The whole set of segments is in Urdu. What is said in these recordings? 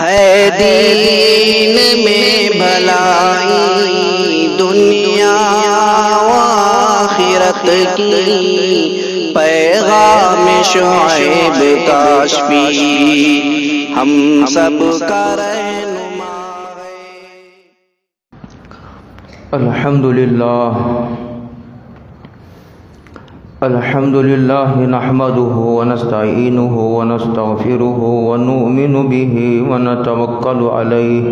ہے دین میں بھلائی دنیا و آخرت کی، پیغام شعیب کاشفی ہم سب کا رہنما ہے۔ الحمد للہ نحمده ونستعینه ونستغفره ونؤمن به ونتوکل علیہ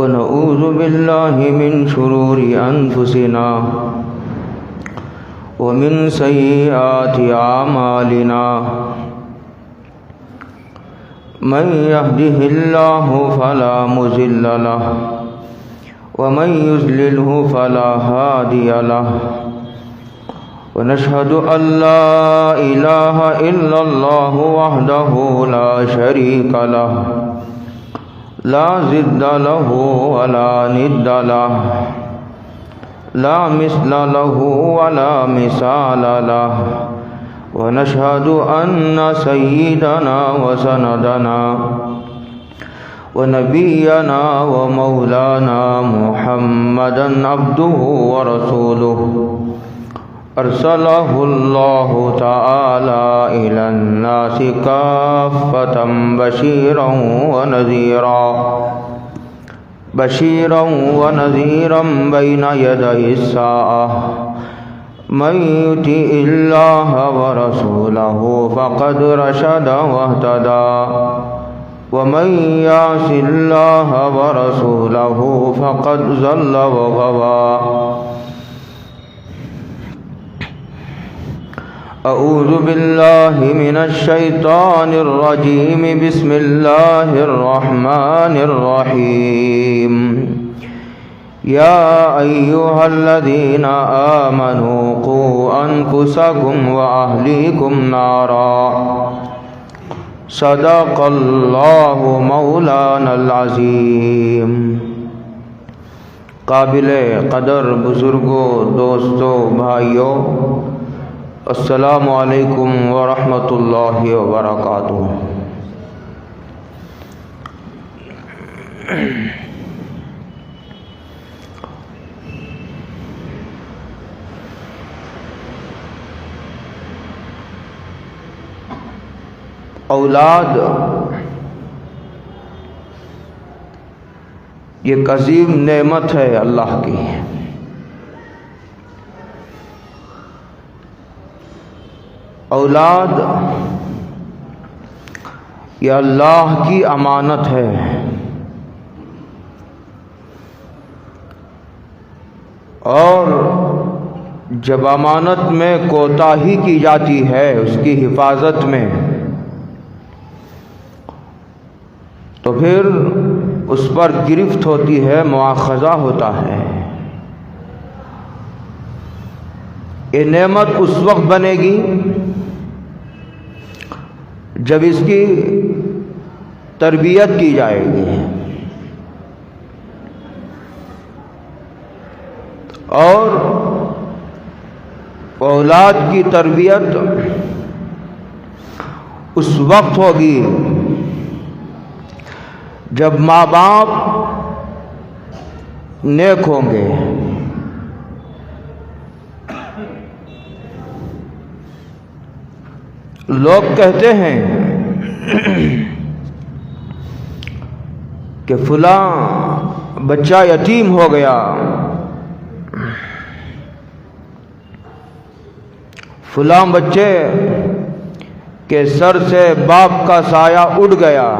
ونعوذ باللہ من شرور انفسنا ومن سیئات اعمالنا، من يهده الله فلا مضل له ومن يضلله فلا هادي له، ونشهد أن لا إله إلا الله وحده لا شريك له، لا ضد له ولا ند له، لا مثل له ولا مثال له، ونشهد أن سيدنا وسندنا ونبينا ومولانا محمدا عبده ورسوله، أرسله الله تعالى إلى الناس كافة بشيرا ونذيرا بين يدي الساعة، من يطع الله ورسوله فقد رشد واهتدى، ومن يعص الله ورسوله فقد ضل وغوى۔ أعوذ بالله من الشيطان الرجيم، بسم الله الرحمن الرحيم، يا أيها الذين آمنوا قوا أنفسكم وأهليكم نارا، صدق اللہ مولانا العظیم۔ قابل قدر بزرگوں، دوستوں، بھائیوں، السلام علیکم ورحمۃ اللہ وبرکاتہ۔ اولاد یہ ایک عظیم نعمت ہے اللہ کی۔ اولاد یہ اللہ کی امانت ہے، اور جب امانت میں کوتاہی کی جاتی ہے اس کی حفاظت میں، تو پھر اس پر گرفت ہوتی ہے، مواخذہ ہوتا ہے۔ یہ نعمت اس وقت بنے گی جب اس کی تربیت کی جائے گی، اور اولاد کی تربیت اس وقت ہوگی جب ماں باپ نیک ہوں گے۔ لوگ کہتے ہیں کہ فلاں بچہ یتیم ہو گیا، فلاں بچے کے سر سے باپ کا سایہ اڑ گیا،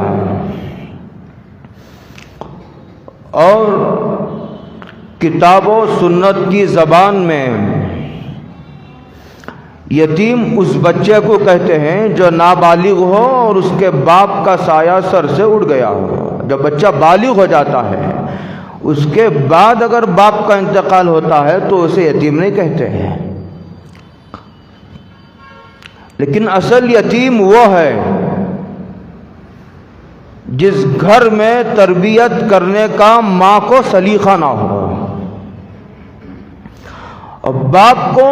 اور کتاب و سنت کی زبان میں یتیم اس بچے کو کہتے ہیں جو نابالغ ہو اور اس کے باپ کا سایہ سر سے اڑ گیا ہو۔ جب بچہ بالغ ہو جاتا ہے اس کے بعد اگر باپ کا انتقال ہوتا ہے تو اسے یتیم نہیں کہتے ہیں، لیکن اصل یتیم وہ ہے جس گھر میں تربیت کرنے کا ماں کو سلیقہ نہ ہو، اور باپ کو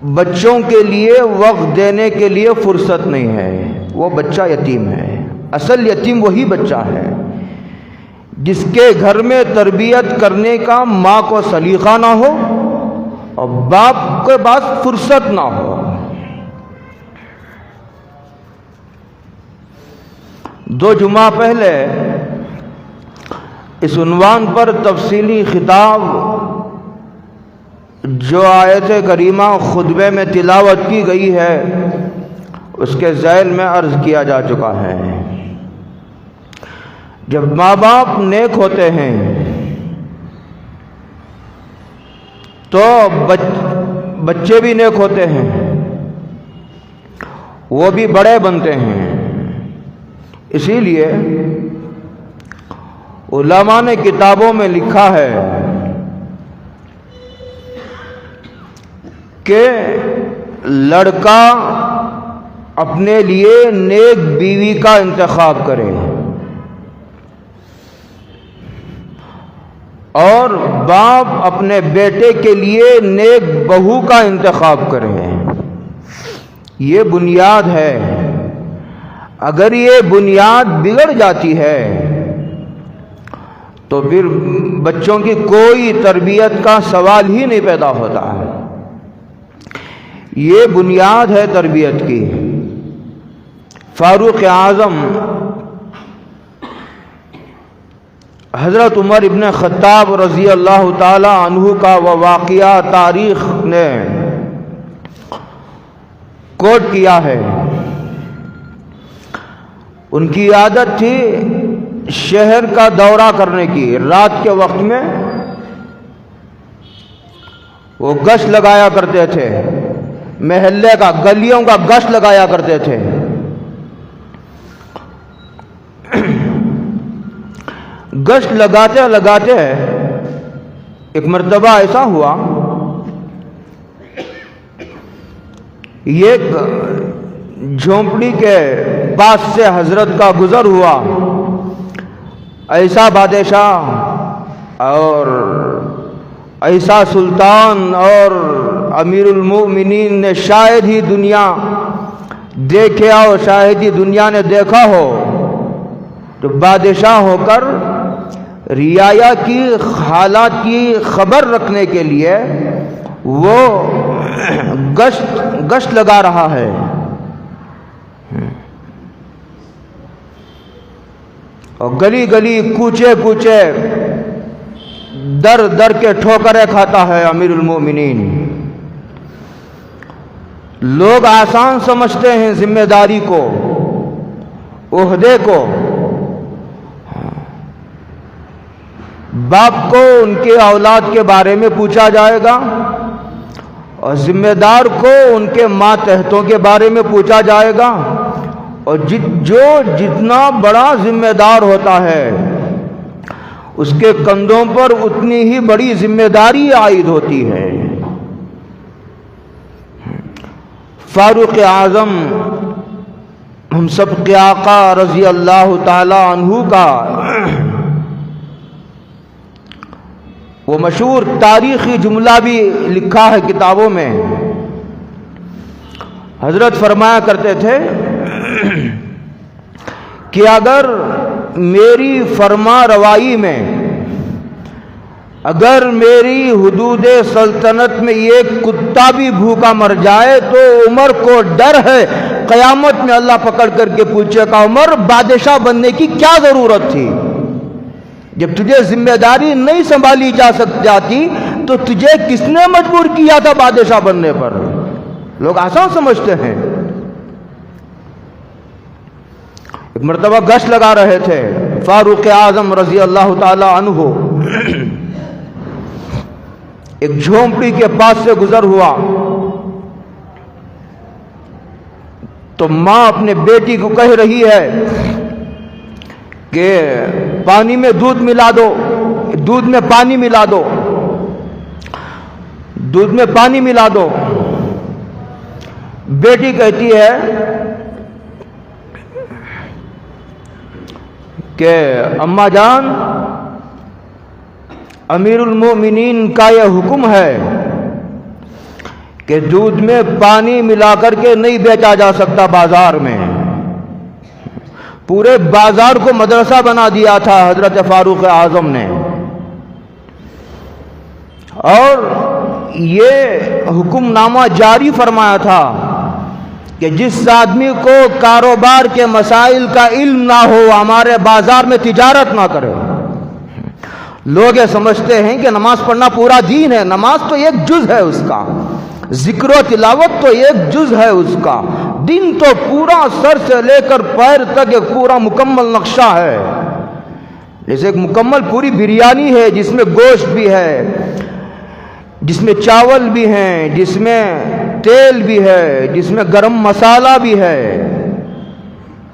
بچوں کے لیے وقت دینے کے لیے فرصت نہیں ہے، وہ بچہ یتیم ہے۔ اصل یتیم وہی بچہ ہے جس کے گھر میں تربیت کرنے کا ماں کو سلیقہ نہ ہو اور باپ کے پاس فرصت نہ ہو۔ دو جمعہ پہلے اس عنوان پر تفصیلی خطاب جو آیت کریمہ خطبے میں تلاوت کی گئی ہے اس کے ذیل میں عرض کیا جا چکا ہے۔ جب ماں باپ نیک ہوتے ہیں تو بچے بھی نیک ہوتے ہیں، وہ بھی بڑے بنتے ہیں۔ اسی لیے علماء نے کتابوں میں لکھا ہے کہ لڑکا اپنے لیے نیک بیوی کا انتخاب کرے اور باپ اپنے بیٹے کے لیے نیک بہو کا انتخاب کرے۔ یہ بنیاد ہے۔ اگر یہ بنیاد بگڑ جاتی ہے تو پھر بچوں کی کوئی تربیت کا سوال ہی نہیں پیدا ہوتا ہے۔ یہ بنیاد ہے تربیت کی۔ فاروق اعظم حضرت عمر ابن خطاب رضی اللہ تعالی عنہ کا وہ واقعہ تاریخ نے کوٹ کیا ہے۔ ان کی عادت تھی شہر کا دورہ کرنے کی۔ رات کے وقت میں وہ گشت لگایا کرتے تھے، محلے کا، گلیوں کا گشت لگایا کرتے تھے۔ گشت لگاتے لگاتے ایک مرتبہ ایسا ہوا، ایک جھونپڑی کے پاس سے حضرت کا گزر ہوا۔ ایسا بادشاہ اور ایسا سلطان اور امیر المومنین نے شاید ہی دنیا دیکھے ہو، شاید ہی دنیا نے دیکھا ہو، تو بادشاہ ہو کر رعایا کی حالات کی خبر رکھنے کے لیے وہ گشت لگا رہا ہے۔ اور گلی گلی، کوچے کوچے، در در کے ٹھوکریں کھاتا ہے امیر المومنین۔ لوگ آسان سمجھتے ہیں ذمہ داری کو، عہدے کو۔ باپ کو ان کے اولاد کے بارے میں پوچھا جائے گا اور ذمہ دار کو ان کے ماتحتوں کے بارے میں پوچھا جائے گا، اور جو جتنا بڑا ذمہ دار ہوتا ہے اس کے کندھوں پر اتنی ہی بڑی ذمہ داری عائد ہوتی ہے۔ فاروق اعظم ہم سب کے آقا رضی اللہ تعالی عنہ کا وہ مشہور تاریخی جملہ بھی لکھا ہے کتابوں میں۔ حضرت فرمایا کرتے تھے کہ اگر میری فرما روائی میں، اگر میری حدود سلطنت میں ایک کتا بھی بھوکا مر جائے تو عمر کو ڈر ہے قیامت میں اللہ پکڑ کر کے پوچھے گا عمر بادشاہ بننے کی کیا ضرورت تھی؟ جب تجھے ذمہ داری نہیں سنبھالی جاتی تو تجھے کس نے مجبور کیا تھا بادشاہ بننے پر؟ لوگ آسان سمجھتے ہیں۔ ایک مرتبہ گشت لگا رہے تھے فاروق اعظم رضی اللہ تعالی عنہ، ایک جھونپڑی کے پاس سے گزر ہوا تو ماں اپنے بیٹی کو کہہ رہی ہے کہ پانی میں دودھ ملا دو، دودھ میں پانی ملا دو، دودھ میں پانی ملا دو۔ بیٹی کہتی ہے کہ اماں جان، امیر المومنین کا یہ حکم ہے کہ دودھ میں پانی ملا کر کے نہیں بیچا جا سکتا بازار میں. پورے بازار کو مدرسہ بنا دیا تھا حضرت فاروق اعظم نے. اور یہ حکم نامہ جاری فرمایا تھا کہ جس آدمی کو کاروبار کے مسائل کا علم نہ ہو ہمارے بازار میں تجارت نہ کرے. لوگ یہ سمجھتے ہیں کہ نماز پڑھنا پورا دین ہے. نماز تو ایک جز ہے اس کا, ذکر و تلاوت تو ایک جز ہے اس کا. دن تو پورا سر سے لے کر پیر تک ایک پورا مکمل نقشہ ہے. جیسے ایک مکمل پوری بریانی ہے جس میں گوشت بھی ہے, جس میں چاول بھی ہیں, جس میں تیل بھی ہے, جس میں گرم مسالہ بھی ہے,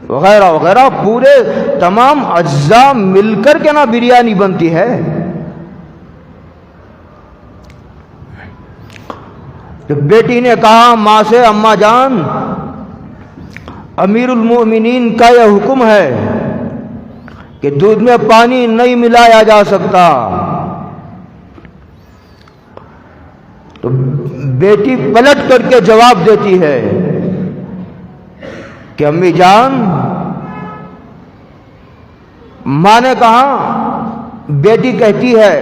وغیرہ وغیرہ. پورے تمام اجزاء مل کر کے نا بریانی بنتی ہے. جب بیٹی نے کہا ماں سے, اماں جان امیر المؤمنین کا یہ حکم ہے کہ دودھ میں پانی نہیں ملایا جا سکتا, تو بیٹی پلٹ کر کے جواب دیتی ہے کہ امی جان, ماں نے کہا, بیٹی کہتی ہے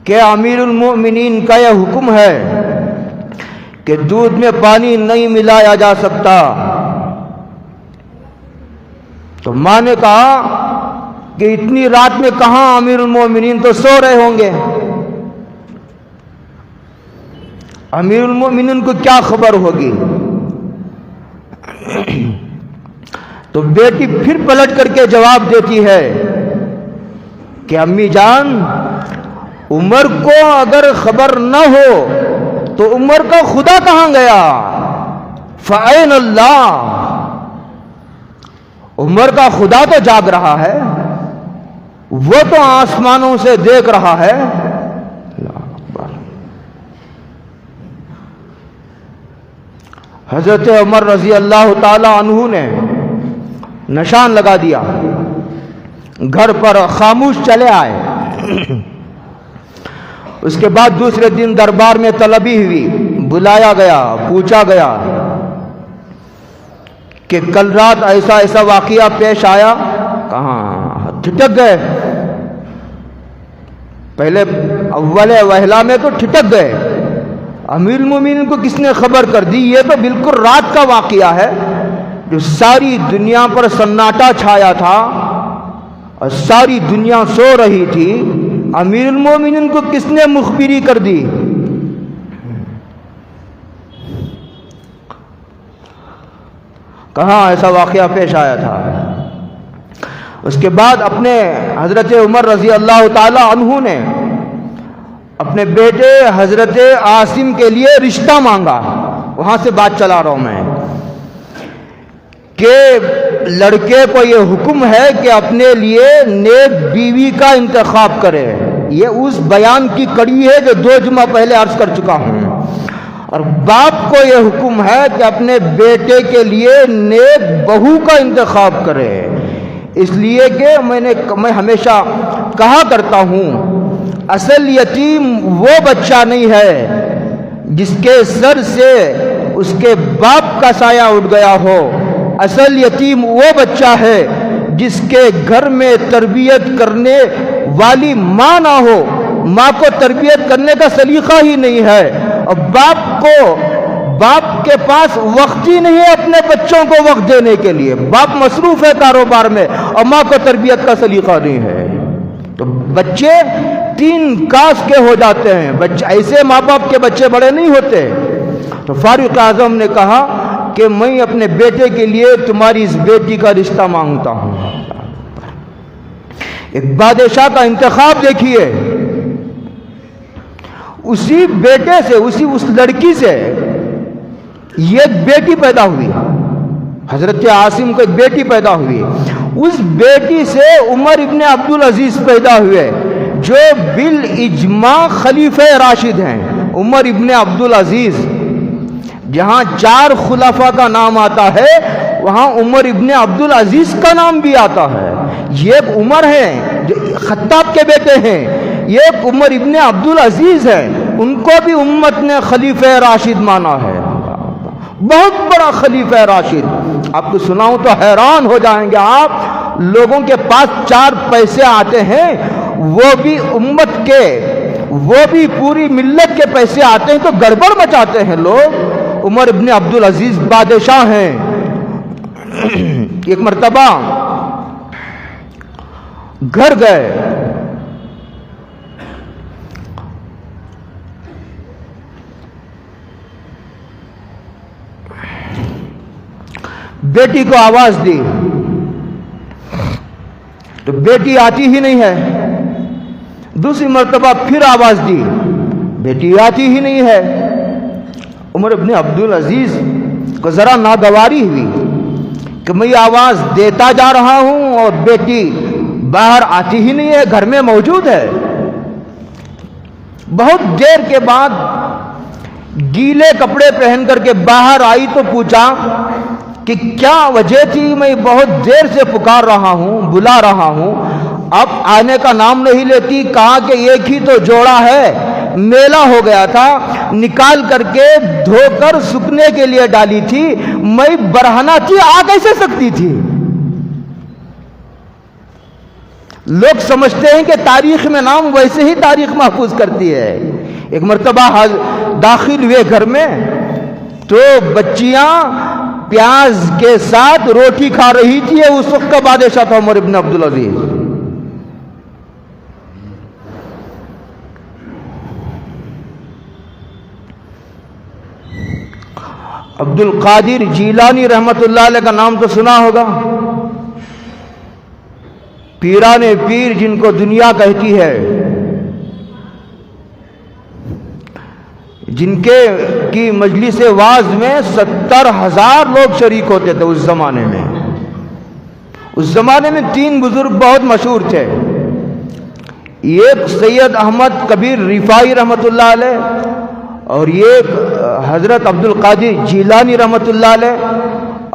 کہ امیر المؤمنین کا یہ حکم ہے کہ دودھ میں پانی نہیں ملایا جا سکتا. تو ماں نے کہا کہ اتنی رات میں کہاں امیر المؤمنین تو سو رہے ہوں گے, امیر المؤمنین کو کیا خبر ہوگی. تو بیٹی پھر پلٹ کر کے جواب دیتی ہے کہ امی جان, عمر کو اگر خبر نہ ہو تو عمر کا خدا کہاں گیا؟ فَأَيْنَ اللَّهُ, عمر کا خدا تو جاگ رہا ہے, وہ تو آسمانوں سے دیکھ رہا ہے. حضرت عمر رضی اللہ تعالی عنہ نے نشان لگا دیا, گھر پر خاموش چلے آئے. اس کے بعد دوسرے دن دربار میں طلبی ہوئی, بلایا گیا, پوچھا گیا کہ کل رات ایسا ایسا واقعہ پیش آیا. کہاں ٹھٹک گئے, پہلے اول وہلا میں تو ٹھٹک گئے. امیر المومنین کو کس نے خبر کر دی؟ یہ تو بالکل رات کا واقعہ ہے جو ساری دنیا پر سناٹا چھایا تھا اور ساری دنیا سو رہی تھی. امیر المومنین کو کس نے مخبری کر دی؟ کہاں ایسا واقعہ پیش آیا تھا؟ اس کے بعد اپنے حضرت عمر رضی اللہ تعالی عنہ نے اپنے بیٹے حضرت عاصم کے لیے رشتہ مانگا. وہاں سے بات چلا رہا ہوں میں کہ لڑکے کو یہ حکم ہے کہ اپنے لیے نیک بیوی کا انتخاب کرے. یہ اس بیان کی کڑی ہے جو 2 جمعہ پہلے عرض کر چکا ہوں. اور باپ کو یہ حکم ہے کہ اپنے بیٹے کے لیے نیک بہو کا انتخاب کرے. اس لیے کہ میں ہمیشہ کہا کرتا ہوں, اصل یتیم وہ بچہ نہیں ہے جس کے سر سے اس کے باپ کا سایہ اٹھ گیا ہو. اصل یتیم وہ بچہ ہے جس کے گھر میں تربیت کرنے والی ماں نہ ہو, ماں کو تربیت کرنے کا سلیقہ ہی نہیں ہے, اور باپ کے پاس وقت ہی نہیں ہے اپنے بچوں کو وقت دینے کے لیے. باپ مصروف ہے کاروبار میں اور ماں کو تربیت کا سلیقہ نہیں ہے. تو بچے 3 کاس کے ہو جاتے ہیں. بچے ایسے ماں باپ کے بچے بڑے نہیں ہوتے. تو فاروق اعظم نے کہا کہ میں اپنے بیٹے کے لیے تمہاری اس بیٹی کا رشتہ مانگتا ہوں. ایک بادشاہ کا انتخاب دیکھیے, اسی بیٹے سے اس لڑکی سے یہ ایک بیٹی پیدا ہوئی. حضرت عاصم کو ایک بیٹی پیدا ہوئی. اس بیٹی سے عمر ابن عبدالعزیز پیدا ہوئے جو بالاجماع خلیفہ راشد ہیں. عمر ابن عبدالعزیز, جہاں 4 خلفاء کا نام آتا ہے وہاں عمر ابن عبدالعزیز کا نام بھی آتا ہے. یہ ایک عمر ہیں جو خطاب کے بیٹے ہیں, یہ ایک عمر ابن عبدالعزیز ہے. ان کو بھی امت نے خلیفہ راشد مانا ہے، بہت بڑا خلیفہ راشد۔ آپ کو سناؤں تو حیران ہو جائیں گے آپ، لوگوں کے پاس 4 پیسے آتے ہیں، وہ بھی امت کے، وہ بھی پوری ملت کے پیسے آتے ہیں تو گڑبڑ مچاتے ہیں لوگ۔ عمر ابن عبدالعزیز بادشاہ ہیں، ایک مرتبہ گھر گئے، بیٹی کو آواز دی تو بیٹی آتی ہی نہیں ہے، دوسری مرتبہ پھر آواز دی، بیٹی آتی ہی نہیں ہے۔ عمر ابن عبدالعزیز کو ذرا ناگواری ہوئی کہ میں یہ آواز دیتا جا رہا ہوں اور بیٹی باہر آتی ہی نہیں ہے، گھر میں موجود ہے۔ بہت دیر کے بعد گیلے کپڑے پہن کر کے باہر آئی تو پوچھا کہ کیا وجہ تھی، میں بہت دیر سے پکار رہا ہوں، بلا رہا ہوں، اب آنے کا نام نہیں لیتی۔ کہا کہ ایک ہی تو جوڑا ہے، میلا ہو گیا تھا، نکال کر کے دھو کر سکنے کے لیے ڈالی تھی، میں برہنہ تھی، آ کیسے سکتی تھی؟ لوگ سمجھتے ہیں کہ تاریخ میں نام ویسے ہی تاریخ محفوظ کرتی ہے۔ ایک مرتبہ داخل ہوئے گھر میں تو بچیاں پیاز کے ساتھ روٹی کھا رہی تھی، اس وقت کا بادشاہ تھا عمر ابن عبدالعزیز۔ عبد القادر جیلانی رحمت اللہ علیہ کا نام تو سنا ہوگا، پیران پیر جن کو دنیا کہتی ہے، جن کی مجلس واعظ میں 70,000 لوگ شریک ہوتے تھے اس زمانے میں۔ اس زمانے میں 3 بزرگ بہت مشہور تھے، ایک سید احمد کبیر رفاعی رحمت اللہ علیہ، اور ایک حضرت عبد القادر جیلانی رحمت اللہ علیہ،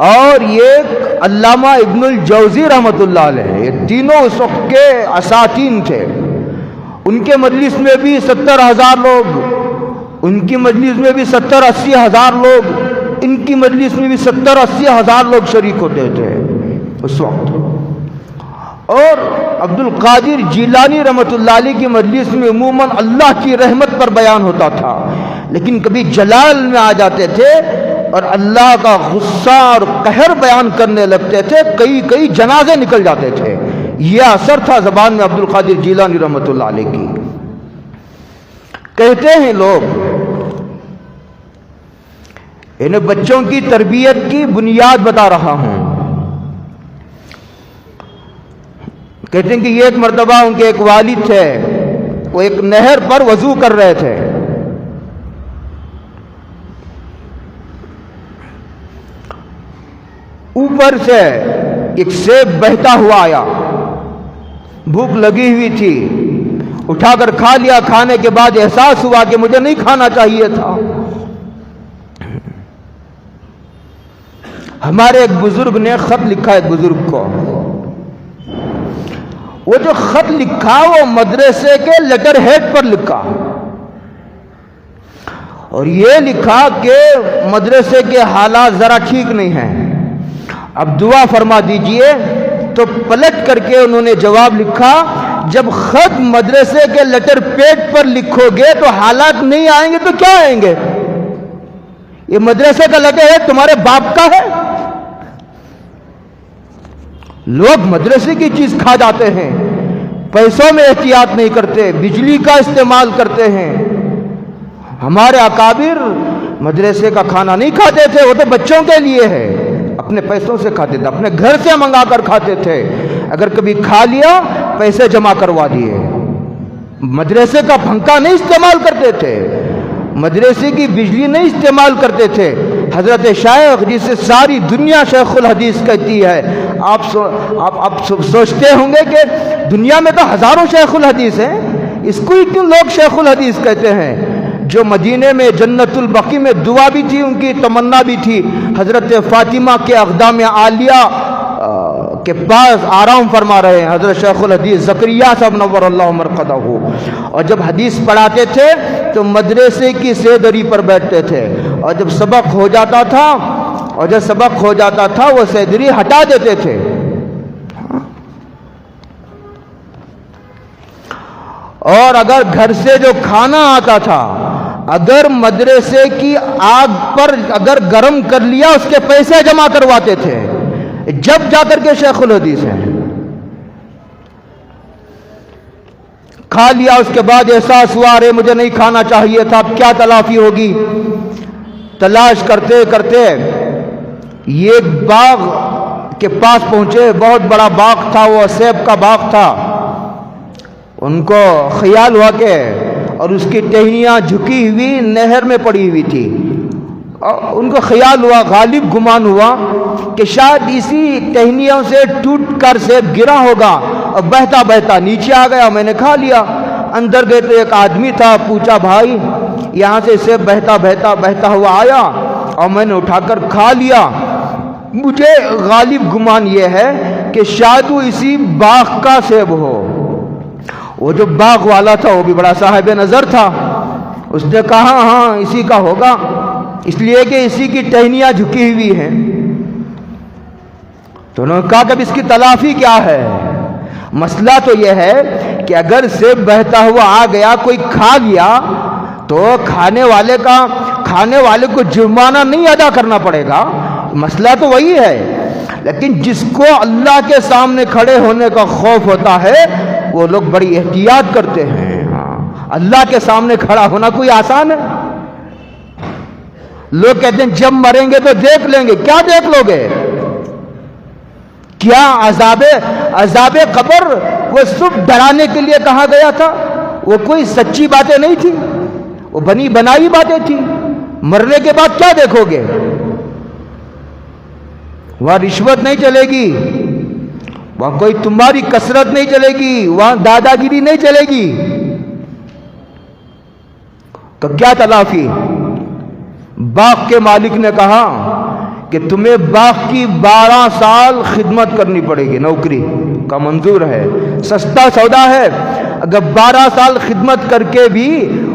اور ایک علامہ ابن الجوزی رحمت اللہ علیہ۔ یہ تینوں اس وقت کے اساتین تھے۔ ان کے مجلس میں بھی 70,000 لوگ، ان کی مجلس میں بھی 70-80 ہزار لوگ، ان کی مجلس میں بھی 70-80 ہزار لوگ شریک ہوتے تھے اس وقت۔ اور عبد القادر جیلانی رحمت اللہ علیہ کی مجلس میں عموماً اللہ کی رحمت پر بیان ہوتا تھا، لیکن کبھی جلال میں آ جاتے تھے اور اللہ کا غصہ اور قہر بیان کرنے لگتے تھے، کئی جنازے نکل جاتے تھے۔ یہ اثر تھا زبان میں عبد القادر جیلانی رحمت اللہ علیہ کی۔ کہتے ہیں لوگ، انہیں بچوں کی تربیت کی بنیاد بتا رہا ہوں، کہتے ہیں کہ یہ ایک مرتبہ ان کے ایک والد تھے، وہ ایک نہر پر وضو کر رہے تھے، اوپر سے ایک سیب بہتا ہوا آیا، بھوک لگی ہوئی تھی، اٹھا کر کھا لیا۔ کھانے کے بعد احساس ہوا کہ مجھے نہیں کھانا چاہیے تھا۔ ہمارے ایک بزرگ نے خط لکھا، ایک بزرگ کو، وہ جو خط لکھا وہ مدرسے کے لیٹر ہیڈ پر لکھا، اور یہ لکھا کہ مدرسے کے حالات ذرا ٹھیک نہیں ہیں، اب دعا فرما دیجئے۔ تو پلٹ کر کے انہوں نے جواب لکھا، جب خط مدرسے کے لیٹر پیڈ پر لکھو گے تو حالات نہیں آئیں گے تو کیا آئیں گے؟ یہ مدرسے کا لیٹر ہیڈ تمہارے باپ کا ہے؟ لوگ مدرسے کی چیز کھا جاتے ہیں، پیسوں میں احتیاط نہیں کرتے، بجلی کا استعمال کرتے ہیں۔ ہمارے اکابر مدرسے کا کھانا نہیں کھاتے تھے، وہ تو بچوں کے لیے ہے، اپنے پیسوں سے کھاتے تھے، اپنے گھر سے منگا کر کھاتے تھے، اگر کبھی کھا لیا پیسے جمع کروا دیے۔ مدرسے کا پنکھا نہیں استعمال کرتے تھے، مدرسے کی بجلی نہیں استعمال کرتے تھے۔ حضرت شیخ جسے ساری دنیا شیخ الحدیث کہتی ہے، آپ سوچتے ہوں گے کہ دنیا میں تو ہزاروں شیخ الحدیث ہیں، اس کو ہی کیوں لوگ شیخ الحدیث کہتے ہیں؟ جو مدینے میں جنت البقیع میں دعا بھی تھی، ان کی تمنا بھی تھی حضرت فاطمہ کے اقدام عالیہ کے پاس آرام فرما رہے ہیں حضرت شیخ الحدیث زکریا صاحب نور اللہ مرقدہ، اور جب حدیث پڑھاتے تھے تو مدرسے کی سیدری پر بیٹھتے تھے، اور جب سبق ہو جاتا تھا وہ سیدری ہٹا دیتے تھے۔ اور اگر گھر سے جو کھانا آتا تھا اگر مدرسے کی آگ پر اگر گرم کر لیا اس کے پیسے جمع کرواتے تھے، جب جا کر کے شیخ الحدیث ہیں۔ کھا لیا اس کے بعد احساس ہوا ارے مجھے نہیں کھانا چاہیے تھا، اب کیا تلافی ہوگی؟ تلاش کرتے کرتے یہ باغ کے پاس پہنچے، بہت بڑا باغ تھا، وہ سیب کا باغ تھا۔ ان کو خیال ہوا کہ اور اس کی ٹہنیاں جھکی ہوئی نہر میں پڑی ہوئی تھی، اور ان کو خیال ہوا، غالب گمان ہوا کہ شاید اسی ٹہنیوں سے ٹوٹ کر سیب گرا ہوگا، اور بہتا بہتا نیچے آ گیا، میں نے کھا لیا۔ اندر گئے تو ایک آدمی تھا، پوچھا بھائی یہاں سے سیب بہتا ہوا آیا اور میں نے اٹھا کر کھا لیا۔ مجھے غالب گمان یہ ہے کہ شاید وہ اسی باغ کا سیب ہو۔ وہ جو باغ والا تھا وہ بھی بڑا صاحب نظر تھا، اس نے کہا ہاں اسی کا ہوگا، اس لیے کہ اسی کی ٹہنیاں جھکی ہوئی ہیں۔ تو انہوں نے کہا کہ اس کی تلافی کیا ہے؟ مسئلہ تو یہ ہے کہ اگر سیب بہتا ہوا آ گیا، کوئی کھا گیا، تو کھانے والے کو جرمانہ نہیں ادا کرنا پڑے گا، مسئلہ تو وہی ہے۔ لیکن جس کو اللہ کے سامنے کھڑے ہونے کا خوف ہوتا ہے وہ لوگ بڑی احتیاط کرتے ہیں۔ اللہ کے سامنے کھڑا ہونا کوئی آسان ہے؟ لوگ کہتے ہیں جب مریں گے تو دیکھ لیں گے، کیا دیکھ لو گے؟ کیا عذاب قبر وہ صرف ڈرانے کے لیے کہا گیا تھا؟ وہ کوئی سچی باتیں نہیں تھی، وہ بنی بنائی باتیں تھی۔ مرنے کے بعد کیا دیکھو گے؟ وہاں رشوت نہیں چلے گی، وہاں کوئی تمہاری کثرت نہیں چلے گی، وہاں دادا گیری نہیں چلے گی، تو کیا تلافی؟ باغ کے مالک نے کہا کہ تمہیں باغ کی 12 سال خدمت کرنی پڑے گی، نوکری کا منظور ہے، سستا سودا ہے۔ اگر 12 سال خدمت کر کے بھی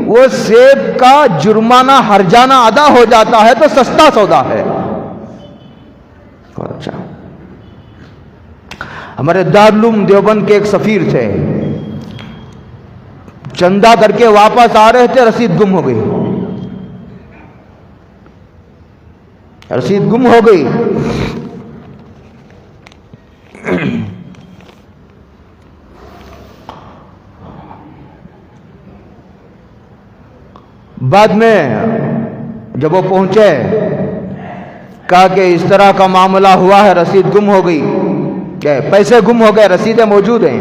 وہ سیب کا جرمانہ ہرجانہ ادا ہو جاتا ہے تو سستا سودا ہے۔ اچھا، ہمارے دارالعلوم دیوبند کے ایک سفیر تھے، چندہ کر کے واپس آ رہے تھے، رسید گم ہو گئی، رسید گم ہو گئی۔ بعد میں جب وہ پہنچے کہا کہ اس طرح کا معاملہ ہوا ہے، رسید گم ہو گئی، کہ پیسے گم ہو گئے، رسیدیں موجود ہیں۔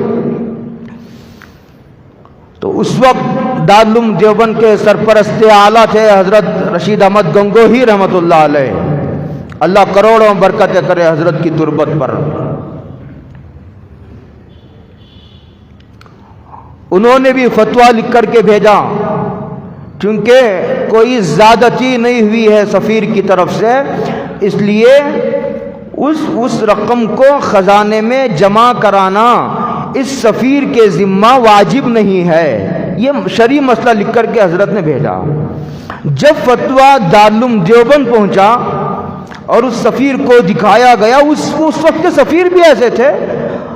تو اس وقت دارالعلوم دیوبند کے سرپرست اعلیٰ تھے حضرت رشید احمد گنگوہی رحمۃ اللہ علیہ، اللہ کروڑوں برکتیں کرے حضرت کی تربت پر۔ انہوں نے بھی فتویٰ لکھ کر کے بھیجا، کیونکہ کوئی زیادتی نہیں ہوئی ہے سفیر کی طرف سے، اس لیے اس رقم کو خزانے میں جمع کرانا اس سفیر کے ذمہ واجب نہیں ہے۔ یہ شرعی مسئلہ لکھ کر کے حضرت نے بھیجا۔ جب فتویٰ دارالعلوم دیوبند پہنچا اور اس سفیر کو دکھایا گیا، اس وقت کے سفیر بھی ایسے تھے۔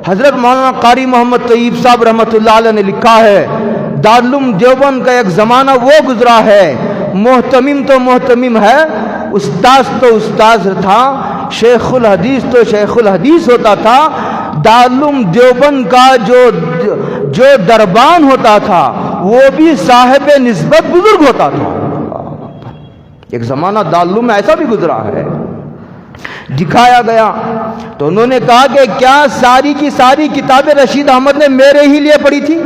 حضرت مولانا قاری محمد طیب صاحب رحمۃ اللہ علیہ نے لکھا ہے، دارالعلوم دیوبند کا ایک زمانہ وہ گزرا ہے، محتمم تو محتمم ہے، استاذ تو استاذ تھا، شیخ الحدیث تو شیخ الحدیث ہوتا تھا۔ دارالعلوم دیوبند کا جو دربان ہوتا تھا وہ بھی صاحب نسبت بزرگ ہوتا تھا۔ ایک زمانہ دارالعلوم میں ایسا بھی گزرا ہے، دکھایا گیا۔ تو انہوں نے کہا کہ کیا ساری کی ساری کتابیں رشید احمد نے میرے ہی لیے پڑھی تھی؟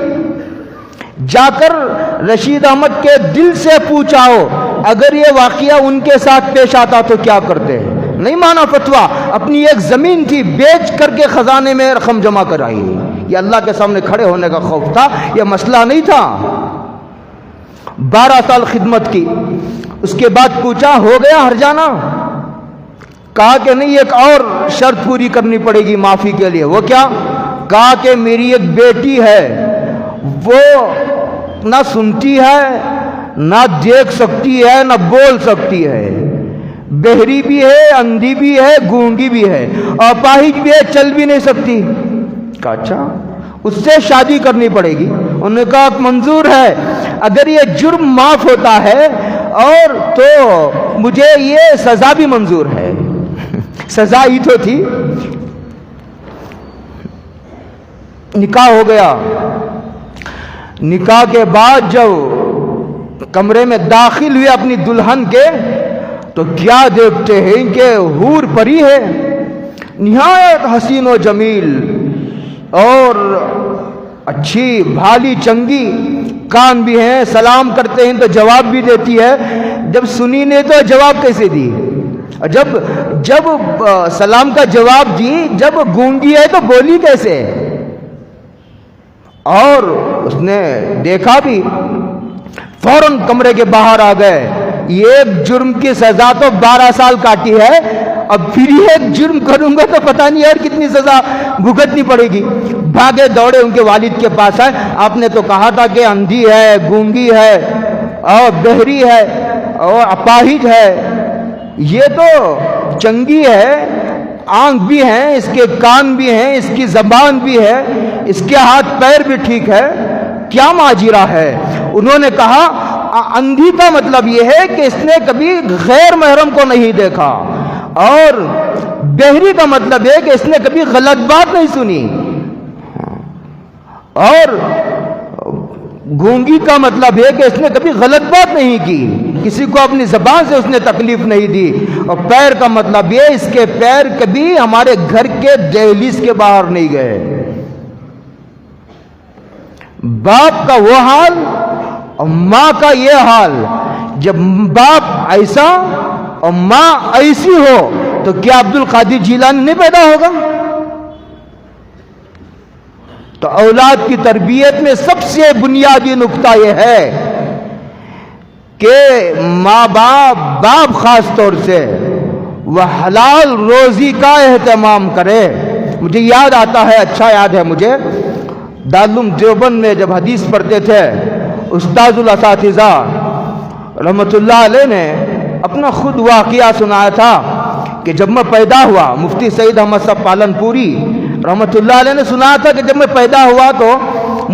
جا کر رشید احمد کے دل سے پوچھاؤ، اگر یہ واقعہ ان کے ساتھ پیش آتا تو کیا کرتے؟ نہیں مانا فتویٰ، اپنی ایک زمین تھی بیچ کر کے خزانے میں رقم جمع کرائی۔ یہ اللہ کے سامنے کھڑے ہونے کا خوف تھا، یہ مسئلہ نہیں تھا۔ 12 سال خدمت کی، اس کے بعد پوچھا ہو گیا ہرجانہ؟ کہا کہ نہیں ایک اور شرط پوری کرنی پڑے گی معافی کے لیے. وہ کیا؟ کہا کہ میری ایک بیٹی ہے، وہ نہ سنتی ہے، نہ دیکھ سکتی ہے، نہ بول سکتی ہے، بہری بھی ہے، اندھی بھی ہے، گونگی بھی ہے، اپاہج بھی ہے، چل بھی نہیں سکتی. کہا اچھا، اس سے شادی کرنی پڑے گی. انہوں نے کہا منظور ہے، اگر یہ جرم معاف ہوتا ہے اور تو مجھے یہ سزا بھی منظور ہے. سزا ہی تو تھی. نکاح ہو گیا. نکاح کے بعد جب کمرے میں داخل ہوئے اپنی دلہن کے، تو کیا دیکھتے ہیں کہ حور پری ہے، نہایت حسین و جمیل اور اچھی بھالی چنگی، کان بھی ہیں، سلام کرتے ہیں تو جواب بھی دیتی ہے. جب سنی نے تو جواب کیسے دی؟ جب سلام کا جواب دی، جب گونگی ہے تو بولی کیسے؟ اور اس نے دیکھا بھی، فوراً کمرے کے باہر آ گئے. ایک جرم کی سزا تو 12 سال کاٹی ہے، اب پھر ایک جرم کروں گا تو پتہ نہیں اور کتنی سزا بھگتنی پڑے گی. بھاگے دوڑے ان کے والد کے پاس آئے. آپ نے تو کہا تھا کہ اندھی ہے، گونگی ہے اور بہری ہے اور اپاہج ہے، یہ تو چنگی ہے، آنکھ بھی ہیں، اس کے کان بھی ہیں، اس کی زبان بھی ہے، اس کے ہاتھ پیر بھی ٹھیک ہے، کیا ماجرا ہے؟ انہوں نے کہا اندھی کا مطلب یہ ہے کہ اس نے کبھی غیر محرم کو نہیں دیکھا، اور بہری کا مطلب ہے کہ اس نے کبھی غلط بات نہیں سنی، اور گونگی کا مطلب ہے کہ اس نے کبھی غلط بات نہیں کی، کسی کو اپنی زبان سے اس نے تکلیف نہیں دی. اور پیر کا مطلب یہ اس کے پیر کبھی ہمارے گھر کے دہلیز کے باہر نہیں گئے. باپ کا وہ حال اور ماں کا یہ حال. جب باپ ایسا اور ماں ایسی ہو تو کیا عبد القادر جیلانی نہیں پیدا ہوگا؟ تو اولاد کی تربیت میں سب سے بنیادی نقطہ یہ ہے کہ ماں باپ خاص طور سے وہ حلال روزی کا اہتمام کرے. مجھے یاد آتا ہے، اچھا یاد ہے مجھے، دارالعلوم دیوبند میں جب حدیث پڑھتے تھے، استاذ الاساتذہ رحمۃ اللہ علیہ نے اپنا خود واقعہ سنایا تھا کہ جب میں پیدا ہوا، مفتی سعید احمد صاحب پالن پوری رحمۃ اللہ علیہ نے سنایا تھا کہ جب میں پیدا ہوا تو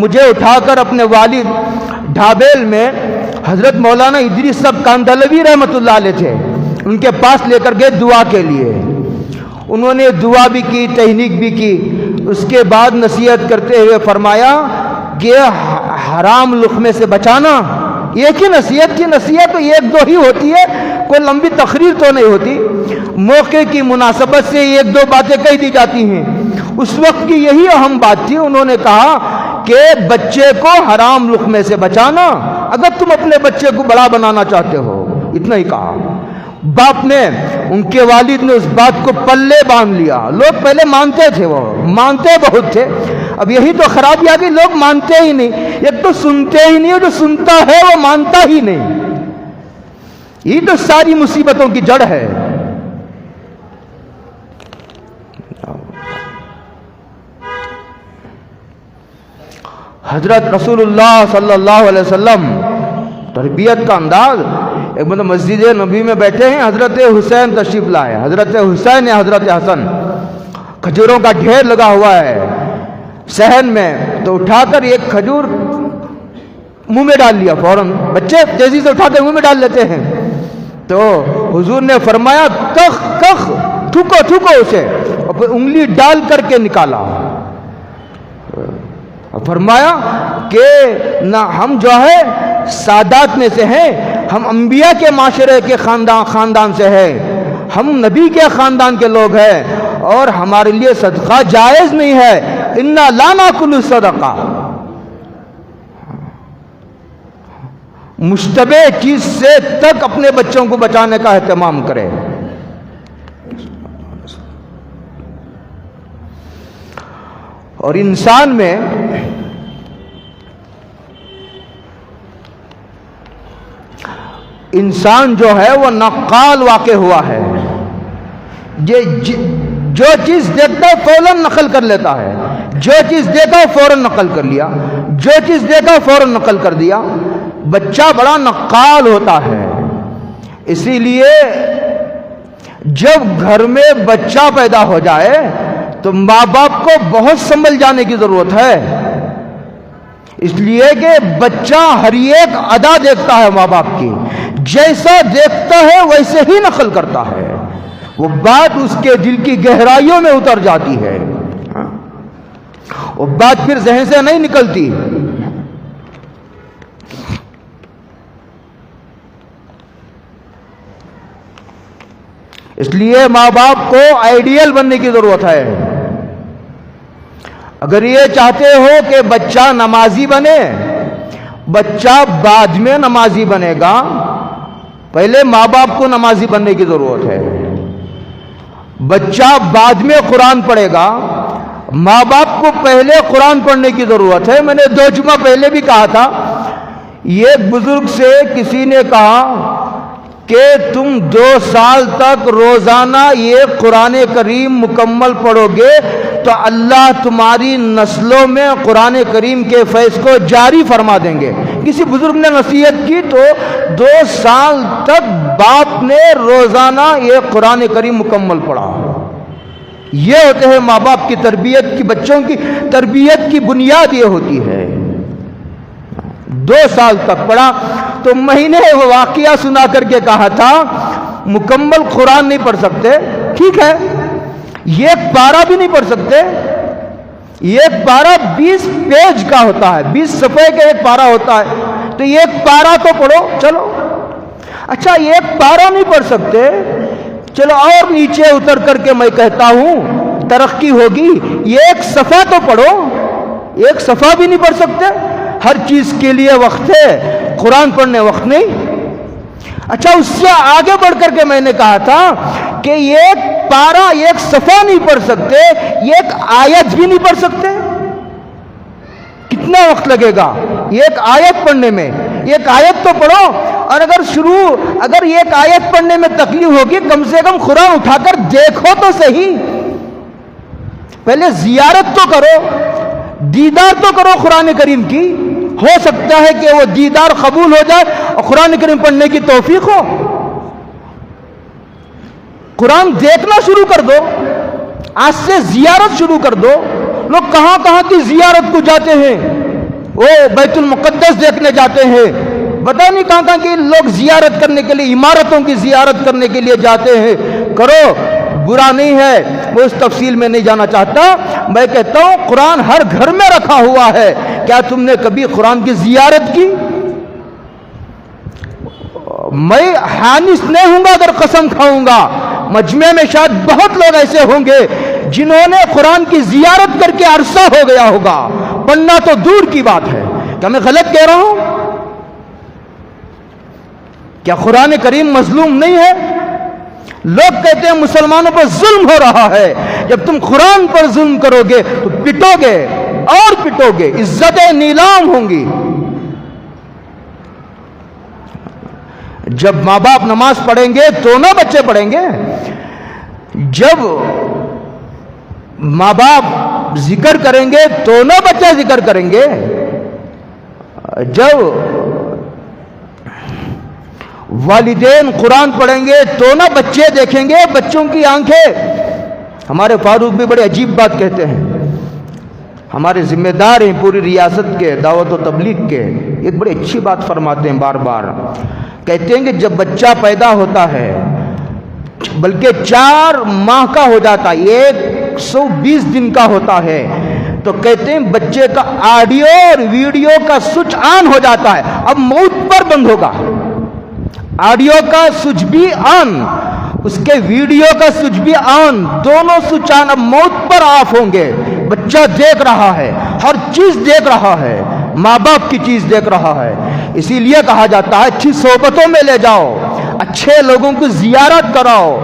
مجھے اٹھا کر اپنے والد ڈھابیل میں حضرت مولانا ادریس صاحب کاندھلوی رحمۃ اللہ علیہ تھے، ان کے پاس لے کر گئے دعا کے لیے. انہوں نے دعا بھی کی، تہنیک بھی کی. اس کے بعد نصیحت کرتے ہوئے فرمایا کہ حرام لقمے سے بچانا. ایک ہی نصیحت تھی، نصیحت تو ایک دو ہی ہوتی ہے، کوئی لمبی تقریر تو نہیں ہوتی. موقع کی مناسبت سے ایک دو باتیں کہہ دی جاتی ہیں. اس وقت کی یہی اہم بات تھی. انہوں نے کہا کہ بچے کو حرام لقمے سے بچانا اگر تم اپنے بچے کو بڑا بنانا چاہتے ہو. اتنا ہی کہا. باپ نے، ان کے والد نے اس بات کو پلے باندھ لیا. لوگ پہلے مانتے تھے، وہ مانتے بہت تھے. اب یہی تو خرابی آ گئی، لوگ مانتے ہی نہیں. ایک تو سنتے ہی نہیں، جو سنتا ہے وہ مانتا ہی نہیں. یہ تو ساری مصیبتوں کی جڑ ہے. حضرت رسول اللہ صلی اللہ علیہ وسلم تربیت کا انداز، ایک مطلب مسجد نبی میں بیٹھے ہیں، حضرت حسین تشریف لائے. حضرت حسین یا حضرت حسن، کھجوروں کا ڈھیر لگا ہوا ہے صحن میں، تو اٹھا کر ایک کھجور منہ میں ڈال لیا. فوراً بچے تیزی سے اٹھا کر منہ میں ڈال لیتے ہیں. تو حضور نے فرمایا کخ کخ، تھوکو تھوکو اسے، اور پھر انگلی ڈال کر کے نکالا. فرمایا کہ نہ ہم جو ہے سادات میں سے ہیں، ہم انبیاء کے معاشرے کے خاندان سے ہیں، ہم نبی کے خاندان کے لوگ ہیں، اور ہمارے لیے صدقہ جائز نہیں ہے. انا لا ناکل الصدقہ. مشتبہ چیز سے تک اپنے بچوں کو بچانے کا اہتمام کرے. اور انسان میں انسان جو ہے وہ نقال واقع ہوا ہے. جو چیز دیکھتا ہے فوراً نقل کر لیتا ہے، جو چیز دیکھا فوراً نقل کر لیا، جو چیز دیکھا فوراً نقل کر دیا۔ بچہ بڑا نقال ہوتا ہے، اسی لیے جب گھر میں بچہ پیدا ہو جائے تو ماں باپ کو بہت سنبھل جانے کی ضرورت ہے، اس لیے کہ بچہ ہر ایک ادا دیکھتا ہے ماں باپ کی، جیسا دیکھتا ہے ویسے ہی نقل کرتا ہے، وہ بات اس کے دل کی گہرائیوں میں اتر جاتی ہے، وہ بات پھر ذہن سے نہیں نکلتی۔ اس لیے ماں باپ کو آئیڈیل بننے کی ضرورت ہے۔ اگر یہ چاہتے ہو کہ بچہ نمازی بنے، بچہ بعد میں نمازی بنے گا، پہلے ماں باپ کو نمازی بننے کی ضرورت ہے۔ بچہ بعد میں قرآن پڑھے گا، ماں باپ کو پہلے قرآن پڑھنے کی ضرورت ہے۔ میں نے 2 جمعہ پہلے بھی کہا تھا، ایک بزرگ سے کسی نے کہا کہ تم 2 سال تک روزانہ یہ قرآن کریم مکمل پڑھو گے تو اللہ تمہاری نسلوں میں قرآن کریم کے فیض کو جاری فرما دیں گے۔ کسی بزرگ نے نصیحت کی تو 2 سال تک باپ نے روزانہ یہ قرآن کریم مکمل پڑھا۔ یہ ہوتے ہیں ماں باپ کی تربیت کی، بچوں کی تربیت کی بنیاد یہ ہوتی ہے۔ 2 سال تک پڑھا تو مہینے وہ واقعہ سنا کر کے کہا تھا مکمل قرآن نہیں پڑھ سکتے، ٹھیک ہے، ایک پارہ بھی نہیں پڑھ سکتے، ایک پارہ 20 پیج کا ہوتا ہے، 20 صفحے کا ایک پارہ ہوتا ہے، تو ایک پارہ تو پڑھو، چلو اچھا ایک پارہ نہیں پڑھ سکتے، چلو اور نیچے اتر کر کے میں کہتا ہوں ترقی ہوگی، ایک صفحہ تو پڑھو، ایک صفحہ بھی نہیں پڑھ سکتے۔ ہر چیز کے لیے وقت ہے، قرآن پڑھنے وقت نہیں۔ اچھا اس سے آگے بڑھ کر کے میں نے کہا تھا کہ ایک پارہ ایک صفحہ نہیں پڑھ سکتے، ایک آیت بھی نہیں پڑھ سکتے، کتنا وقت لگے گا ایک آیت پڑھنے میں؟ ایک آیت تو پڑھو، اور اگر ایک آیت پڑھنے میں تکلیف ہوگی کم سے کم قرآن اٹھا کر دیکھو تو صحیح، پہلے زیارت تو کرو، دیدار تو کرو قرآن کریم کی، ہو سکتا ہے کہ وہ دیدار قبول ہو جائے اور قرآن کریم پڑھنے کی توفیق ہو۔ قرآن دیکھنا شروع کر دو، آج سے زیارت شروع کر دو۔ لوگ کہاں کہاں کی زیارت کو جاتے ہیں، وہ بیت المقدس دیکھنے جاتے ہیں، پتہ نہیں کہاں کہاں کی لوگ زیارت کرنے کے لیے، عمارتوں کی زیارت کرنے کے لیے جاتے ہیں، کرو، برا نہیں ہے، وہ اس تفصیل میں نہیں جانا چاہتا۔ میں کہتا ہوں قرآن ہر گھر میں رکھا ہوا ہے، کیا تم نے کبھی قرآن کی زیارت کی؟ میں حانس نہیں ہوں گا اگر قسم کھاؤں گا، مجمع میں شاید بہت لوگ ایسے ہوں گے جنہوں نے قرآن کی زیارت کر کے عرصہ ہو گیا ہوگا، پڑھنا تو دور کی بات ہے۔ کیا میں غلط کہہ رہا ہوں؟ کیا قرآن کریم مظلوم نہیں ہے؟ لوگ کہتے ہیں مسلمانوں پر ظلم ہو رہا ہے، جب تم قرآن پر ظلم کرو گے تو پٹو گے اور پٹو گے، عزتیں نیلام ہوں گی۔ جب ماں باپ نماز پڑھیں گے تو نہ بچے پڑھیں گے، جب ماں باپ ذکر کریں گے تو نہ بچے ذکر کریں گے، جب والدین قرآن پڑھیں گے تو نہ بچے دیکھیں گے بچوں کی آنکھیں۔ ہمارے فاروق بھی بڑے عجیب بات کہتے ہیں، ہمارے ذمہ دار ہیں پوری ریاست کے دعوت و تبلیغ کے، ایک بڑی اچھی بات فرماتے ہیں بار بار، کہتے ہیں کہ جب بچہ پیدا ہوتا ہے بلکہ 4 ماہ کا ہو جاتا ہے، 120 دن کا ہوتا ہے، تو کہتے ہیں بچے کا آڈیو اور ویڈیو کا سوئچ آن ہو جاتا ہے، اب موت پر بند ہوگا، آڈیو کا سوئچ بھی آن، اس کے ویڈیو کا سوئچ بھی آن، دونوں سوئچ آن، اب موت پر آف ہوں گے۔ بچہ دیکھ رہا ہے، ہر چیز دیکھ رہا ہے، ماں باپ کی چیز دیکھ رہا ہے، اسی لیے کہا جاتا ہے اچھی صحبتوں میں لے جاؤ، اچھے لوگوں کو زیارت کراؤ،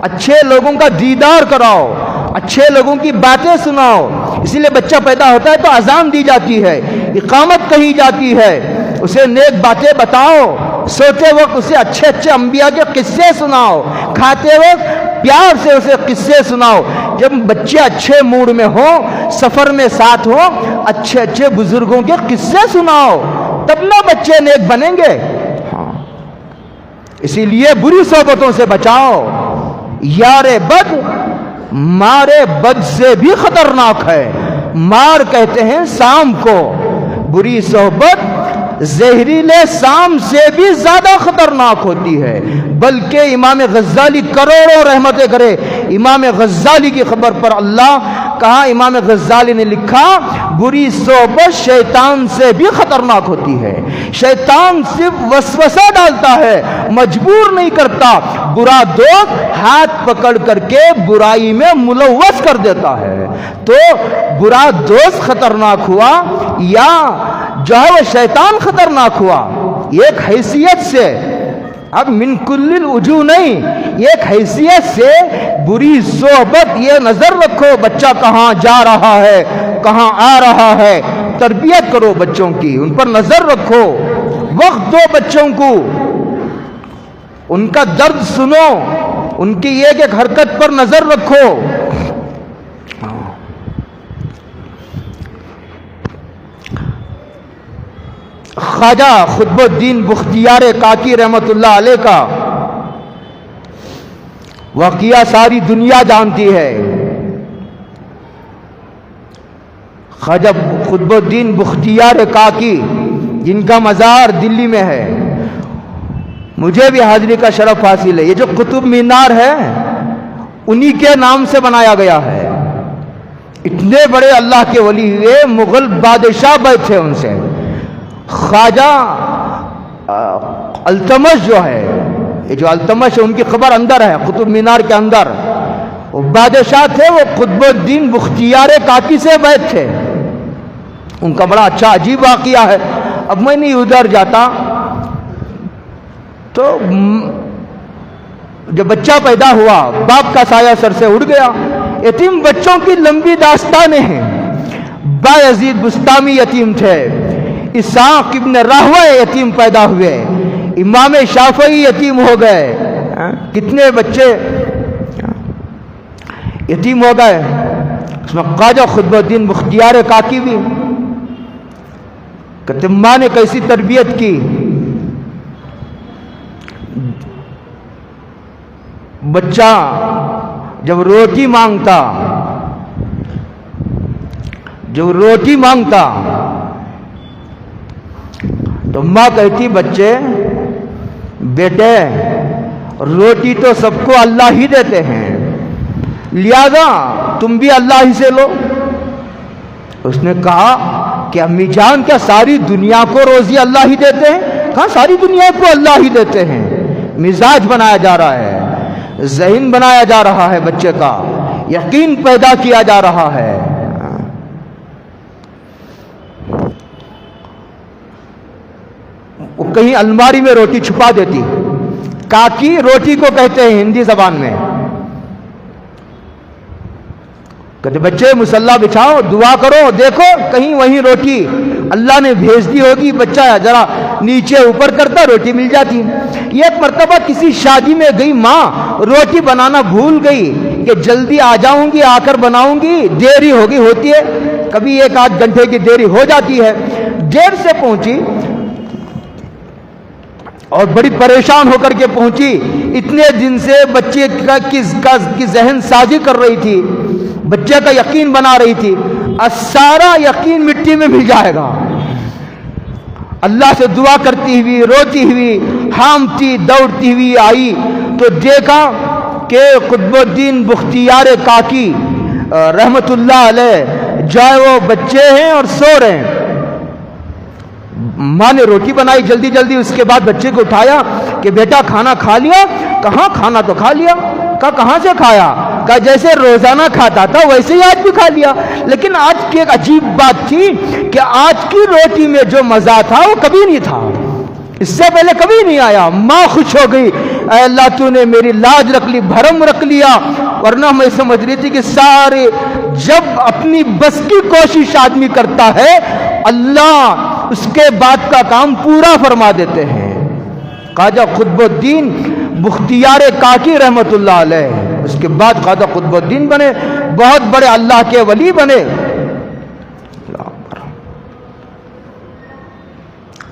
اچھے لوگوں کا دیدار کراؤ، اچھے لوگوں کی باتیں سناؤ۔ اسی لیے بچہ پیدا ہوتا ہے تو اذان دی جاتی ہے، اقامت کہی جاتی ہے، اسے نیک باتیں بتاؤ، سوتے وقت اسے اچھے اچھے انبیاء کے قصے سناؤ، کھاتے وقت پیار سے اسے قصے سناؤ. جب بچے اچھے موڈ میں ہوں, سفر میں ساتھ ہوں, اچھے اچھے بزرگوں کے قصے سناؤ, تب نہ بچے نیک بنیں گے. ہاں, اسی لیے بری صحبتوں سے بچاؤ. یار بد مارے بد سے بھی خطرناک ہے. مار کہتے ہیں سام کو, بری صحبت زہریلے سام سے بھی زیادہ خطرناک ہوتی ہے. بلکہ امام غزالی کروڑوں رحمتیں کرے, امام غزالی کی خبر پر اللہ کہا, امام غزالی نے لکھا بری صحبت شیطان سے بھی خطرناک ہوتی ہے. شیطان صرف وسوسہ ڈالتا ہے, مجبور نہیں کرتا. برا دوست ہاتھ پکڑ کر کے برائی میں ملوث کر دیتا ہے. تو برا دوست خطرناک ہوا یا جو ہے وہ شیطان خطرناک ہوا, یہ ایک حیثیت سے, اب من کل الوجوہ نہیں, یہ ایک حیثیت سے بری صحبت. یہ نظر رکھو بچہ کہاں جا رہا ہے, کہاں آ رہا ہے. تربیت کرو بچوں کی, ان پر نظر رکھو, وقت دو بچوں کو, ان کا درد سنو, ان کی ایک ایک حرکت پر نظر رکھو. خواجہ قطب الدین بختیار کاکی رحمت اللہ علیہ کا واقعہ ساری دنیا جانتی ہے. خواجہ قطب الدین بختیار کاکی جن کا مزار دلی میں ہے, مجھے بھی حاضری کا شرف حاصل ہے. یہ جو قطب مینار ہے انہی کے نام سے بنایا گیا ہے. اتنے بڑے اللہ کے ولی ہوئے, مغل بادشاہ بیٹھے ان سے. خواجہ التمش جو ہے, یہ جو التمش ہے ان کی خبر اندر ہے قطب مینار کے اندر. وہ بادشاہ تھے, وہ قطب الدین بختیار کاکی سے بیٹھ تھے. ان کا بڑا اچھا عجیب واقعہ ہے. اب میں نہیں ادھر جاتا. تو جب بچہ پیدا ہوا, باپ کا سایہ سر سے اڑ گیا. یتیم بچوں کی لمبی داستانیں ہیں. بایزید بستامی یتیم تھے, اسحاق ابن راہوہ یتیم پیدا ہوئے, امام شافعی یتیم ہو گئے. کتنے بچے یتیم ہو گئے. اس میں خواجہ قطب الدین بختیار کاکی بھی. کہ ماں نے کیسی تربیت کی. بچہ جب روٹی مانگتا تو ماں کہتی, بچے بیٹے روٹی تو سب کو اللہ ہی دیتے ہیں, لہذا تم بھی اللہ ہی سے لو. اس نے کہا کہ امی جان کیا ساری دنیا کو روزی اللہ ہی دیتے ہیں؟ کہاں ساری دنیا کو اللہ ہی دیتے ہیں. مزاج بنایا جا رہا ہے, ذہن بنایا جا رہا ہے, بچے کا یقین پیدا کیا جا رہا ہے. وہ کہیں الماری میں روٹی چھپا دیتی. کاکی روٹی کو کہتے ہیں ہندی زبان میں. کہتے بچے مصلی بچھاؤ, دعا کرو, دیکھو کہیں وہیں روٹی اللہ نے بھیج دی ہوگی. بچہ ذرا نیچے اوپر کرتا, روٹی مل جاتی. یہ ایک مرتبہ کسی شادی میں گئی ماں, روٹی بنانا بھول گئی کہ جلدی آ جاؤں گی, آ کر بناؤں گی, دیری ہوتی ہے, کبھی 1-8 گھنٹے کی دیری ہو جاتی ہے. دیر سے پہنچی اور بڑی پریشان ہو کر کے پہنچی. اتنے دن سے بچے کی ذہن سازی کر رہی تھی, بچے کا یقین بنا رہی تھی. سارا یقین مٹی میں مل جائے گا. اللہ سے دعا کرتی ہوئی, روتی ہوئی, ہامتی دوڑتی ہوئی آئی تو دیکھا کہ قطب الدین بختیار کاکی رحمت اللہ علیہ جو ہے وہ بچے ہیں اور سو رہے ہیں. ماں نے روٹی بنائی جلدی جلدی, اس کے بعد بچے کو اٹھایا کہ بیٹا کھانا کھا لیا؟ کہاں کھانا تو کھا لیا. کہاں سے کھایا؟ کہا جیسے روزانہ کھاتا تھا ویسے ہی آج بھی کھا لیا, لیکن آج کی ایک عجیب بات تھی کہ آج کی روٹی میں جو مزہ تھا وہ کبھی نہیں تھا, اس سے پہلے کبھی نہیں آیا. ماں خوش ہو گئی, اے اللہ تو نے میری لاج رکھ لی, بھرم رکھ لیا, ورنہ میں سمجھ رہی تھی کہ سارے جب اپنی بس کی کوشش آدمی کرتا ہے اللہ اس کے بعد کا کام پورا فرما دیتے ہیں. خواجہ قطب الدین بختیار کاکی رحمت اللہ علیہ, اس کے بعد خواجہ قطب الدین بنے، بہت بڑے اللہ کے ولی بنے۔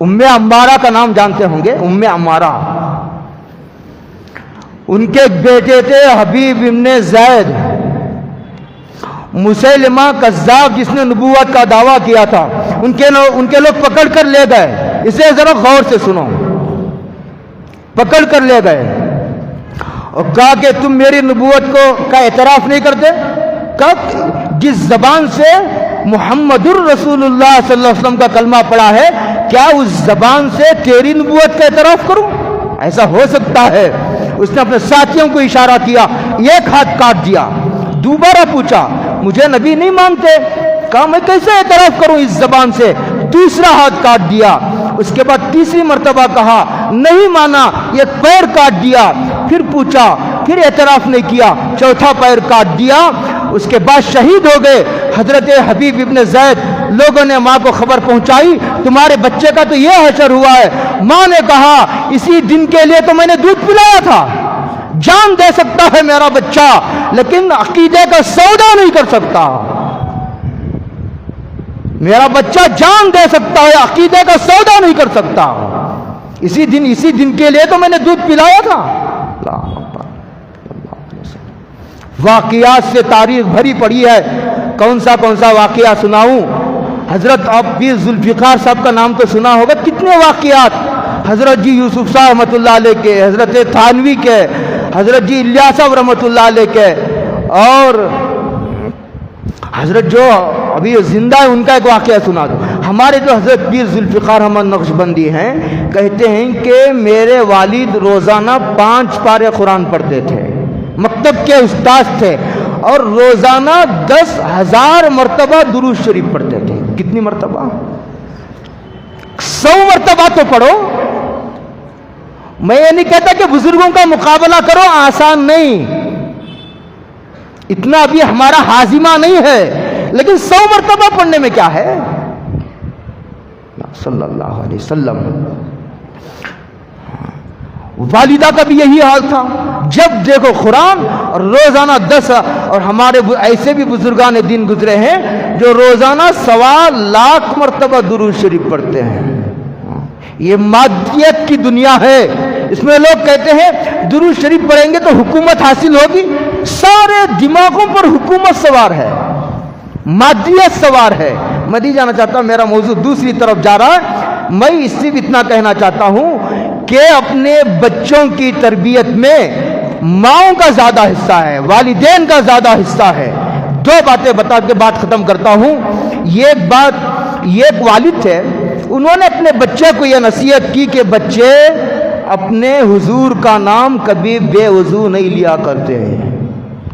ام عمارہ کا نام جانتے ہوں گے، ام عمارہ، ان کے ایک بیٹے تھے حبیب ابن زید، مسیلمہ کذاب جس نے نبوت کا دعویٰ کیا تھا، ان کے لوگ پکڑ کر لے گئے۔ اسے ذرا غور سے سنو، پکڑ کر لے گئے اور کہا کہ تم میری نبوت کا اعتراف نہیں کرتے؟ کہا جس زبان سے محمد الرسول اللہ صلی اللہ علیہ وسلم کا کلمہ پڑھا ہے، کیا اس زبان سے تیری نبوت کا اعتراف کروں؟ ایسا ہو سکتا ہے؟ اس نے اپنے ساتھیوں کو اشارہ کیا، ایک ہاتھ کاٹ دیا۔ دوبارہ پوچھا مجھے نبی نہیں مانتے؟ کہا میں کیسے اعتراف کروں اس زبان سے؟ تیسرا ہاتھ کاٹ دیا۔ اس کے بعد تیسری مرتبہ کہا نہیں مانا، ایک پیر کاٹ دیا۔ پھر پوچھا، پھر اعتراف نہیں کیا، چوتھا پیر کاٹ دیا۔ اس کے بعد شہید ہو گئے حضرت حبیب ابن زید۔ لوگوں نے ماں کو خبر پہنچائی تمہارے بچے کا تو یہ حشر ہوا ہے۔ ماں نے کہا اسی دن کے لیے تو میں نے دودھ پلایا تھا، جان دے سکتا ہے میرا بچہ لیکن عقیدے کا سودا نہیں کر سکتا۔ میرا بچہ جان دے سکتا ہے، عقیدے کا سودا نہیں کر سکتا۔ اسی دن کے لیے تو میں نے دودھ پلایا تھا۔ واقعات سے تاریخ بھری پڑی ہے، کون سا واقعہ سناؤں؟ حضرت آپ پیر ذوالفقار صاحب کا نام تو سنا ہوگا، کتنے واقعات، حضرت جی یوسف صاحب رحمۃ اللہ علیہ کے، حضرت تھانوی کے، حضرت جی الیاس صاحب رحمۃ اللہ علیہ کے، اور حضرت جو ابھی زندہ ہے ان کا ایک واقعہ سنا دو۔ ہمارے جو حضرت پیر ذوالفقار احمد نقشبندی ہیں، کہتے ہیں کہ میرے والد روزانہ 5 پارے قرآن پڑھتے تھے، مکتب کے استاد تھے، اور روزانہ 10,000 مرتبہ درود شریف پڑھتے تھے۔ کتنی مرتبہ؟ 100 مرتبہ تو پڑھو۔ میں یہ نہیں کہتا کہ بزرگوں کا مقابلہ کرو، آسان نہیں، اتنا ابھی ہمارا ہاضمہ نہیں ہے، لیکن 100 مرتبہ پڑھنے میں کیا ہے؟ صلی اللہ علیہ وسلم۔ والدہ کا بھی یہی حال تھا، جب دیکھو قرآن، اور روزانہ 10، اور ہمارے ایسے بھی بزرگان دین گزرے ہیں جو روزانہ 1.25 لاکھ مرتبہ درود شریف پڑھتے ہیں۔ یہ مادیت کی دنیا ہے، اس میں لوگ کہتے ہیں درود شریف پڑھیں گے تو حکومت حاصل ہوگی۔ سارے دماغوں پر حکومت سوار ہے، مادیت سوار ہے۔ میں نہیں جانا چاہتا، میرا موضوع دوسری طرف جا رہا ہے۔ میں اس سے بھی اتنا کہنا چاہتا ہوں کہ اپنے بچوں کی تربیت میں ماؤں کا زیادہ حصہ ہے، والدین کا زیادہ حصہ ہے۔ 2 باتیں بتا کے بات ختم کرتا ہوں۔ یہ ایک والد تھے، انہوں نے اپنے بچے کو یہ نصیحت کی کہ بچے اپنے حضور کا نام کبھی بے وضو نہیں لیا کرتے ہیں۔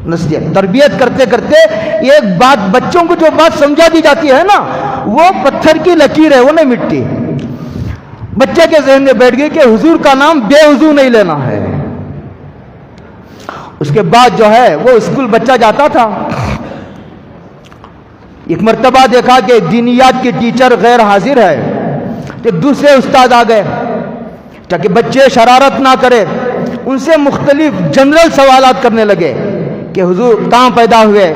نصیحت، تربیت کرتے کرتے ایک بات بچوں کو جو بات سمجھا دی جاتی ہے نا، وہ پتھر کی لکیر ہے، وہ نہیں مٹتی۔ بچے کے ذہن میں بیٹھ گئی کہ حضور کا نام بے وضو نہیں لینا ہے۔ اس کے بعد جو ہے وہ اسکول بچہ جاتا تھا، ایک مرتبہ دیکھا کہ دینیات کی ٹیچر غیر حاضر ہے، تو دوسرے استاد آ گئے تاکہ بچے شرارت نہ کرے، ان سے مختلف جنرل سوالات کرنے لگے کہ حضور کہاں پیدا ہوئے،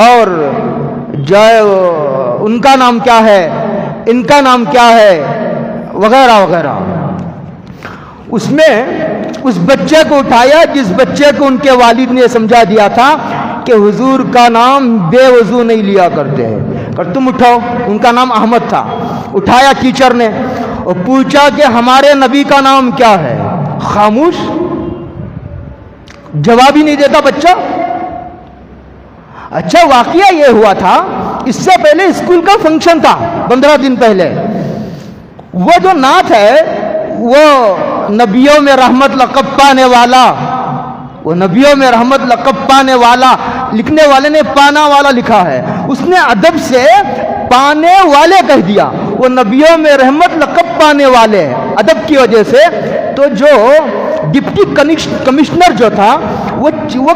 اور جو ہے ان کا نام کیا ہے، ان کا نام کیا ہے، وغیرہ وغیرہ۔ اس میں اس بچے کو اٹھایا جس بچے کو ان کے والد نے سمجھا دیا تھا کہ حضور کا نام بے وضو نہیں لیا کرتے ہیں، اور تم اٹھاؤ۔ ان کا نام احمد تھا۔ اٹھایا ٹیچر نے اور پوچھا کہ ہمارے نبی کا نام کیا ہے؟ خاموش، جواب ہی نہیں دیتا بچہ۔ اچھا، واقعہ یہ ہوا تھا، اس سے پہلے اسکول کا فنکشن تھا 15 دن پہلے۔ وہ جو نعت ہے وہ نبیوں میں رحمت لقب پانے والا، وہ نبیوں میں رحمت لقب پانے والا، لکھنے والے نے پانا والا لکھا ہے، اس نے ادب سے پانے والے کہہ دیا۔ وہ نبیوں میں رحمت لقب پانے والے، ادب کی وجہ سے۔ تو جو ڈپٹی کمشنر جو تھا وہ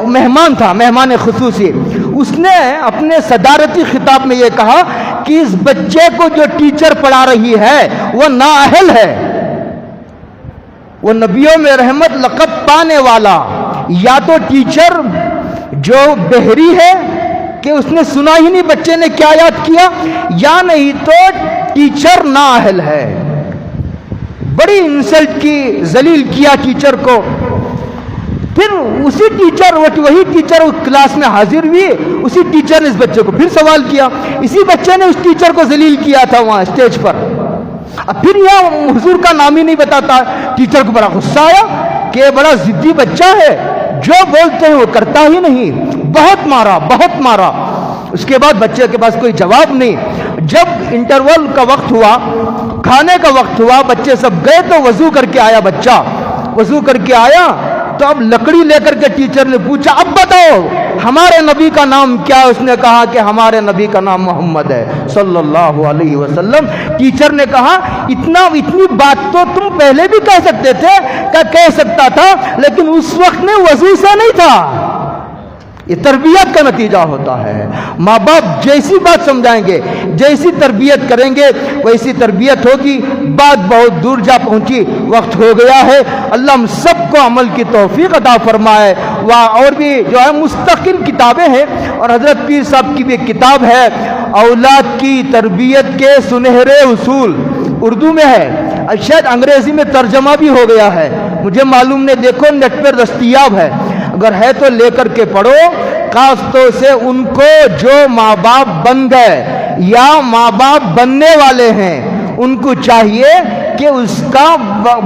مہمان تھا، مہمان خصوصی، اس نے اپنے صدارتی خطاب میں یہ کہا کہ اس بچے کو جو ٹیچر پڑھا رہی ہے وہ نااہل ہے، وہ نبیوں میں رحمت لقب پانے والا، یا تو ٹیچر جو بہری ہے کہ اس نے سنا ہی نہیں بچے نے کیا یاد کیا، یا نہیں تو ٹیچر نااہل ہے، بڑی انسلٹ کی، ذلیل کیا ٹیچر کو. پھر اسی ٹیچر، وہی ٹیچر کلاس میں حاضر ہوئی، اسی ٹیچر نے اس بچے کو پھر سوال کیا، اسی بچے نے اس ٹیچر کو ذلیل کیا تھا وہاں اسٹیج پر. اب پھر یہ حضور کا نام ہی نہیں بتاتا. ٹیچر کو بڑا غصہ آیا کہ یہ بڑا ضدی بچہ ہے، جو بولتے ہیں وہ کرتا ہی نہیں. بہت مارا، بہت مارا. اس کے بعد بچے کے پاس کوئی جواب نہیں. جب انٹرول کا وقت ہوا، کھانے کا وقت ہوا، بچے سب گئے تو وضو کر کے آیا بچہ. وضو کر کے آیا تو اب لکڑی لے کر کے ٹیچر نے پوچھا اب بتاؤ ہمارے نبی کا نام کیا ہے؟ اس نے کہا کہ ہمارے نبی کا نام محمد ہے صلی اللہ علیہ وسلم. ٹیچر نے کہا اتنی بات تو تم پہلے بھی کہہ سکتے تھے. کہہ سکتا تھا لیکن اس وقت میں وضو سے نہیں تھا. یہ تربیت کا نتیجہ ہوتا ہے. ماں باپ جیسی بات سمجھائیں گے، جیسی تربیت کریں گے ویسی تربیت ہوگی. بات بہت دور جا پہنچی، وقت ہو گیا ہے. اللہ ہم سب کو عمل کی توفیق عطا فرمائے. اور بھی جو ہے مستقل کتابیں ہیں، اور حضرت پیر صاحب کی بھی ایک کتاب ہے اولاد کی تربیت کے سنہرے اصول، اردو میں ہے، شاید انگریزی میں ترجمہ بھی ہو گیا ہے، مجھے معلوم نہیں. دیکھو نیٹ پر دستیاب ہے، اگر ہے تو لے کر کے پڑھو. خاص طور سے ان کو جو ماں باپ بن گئے یا ماں باپ بننے والے ہیں، ان کو چاہیے کہ اس کا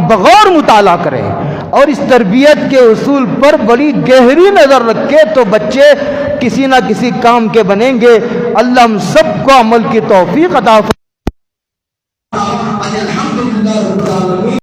بغور مطالعہ کریں اور اس تربیت کے اصول پر بڑی گہری نظر رکھے تو بچے کسی نہ کسی کام کے بنیں گے. اللہ ہم سب کو عمل کی توفیق عطا فرمائے.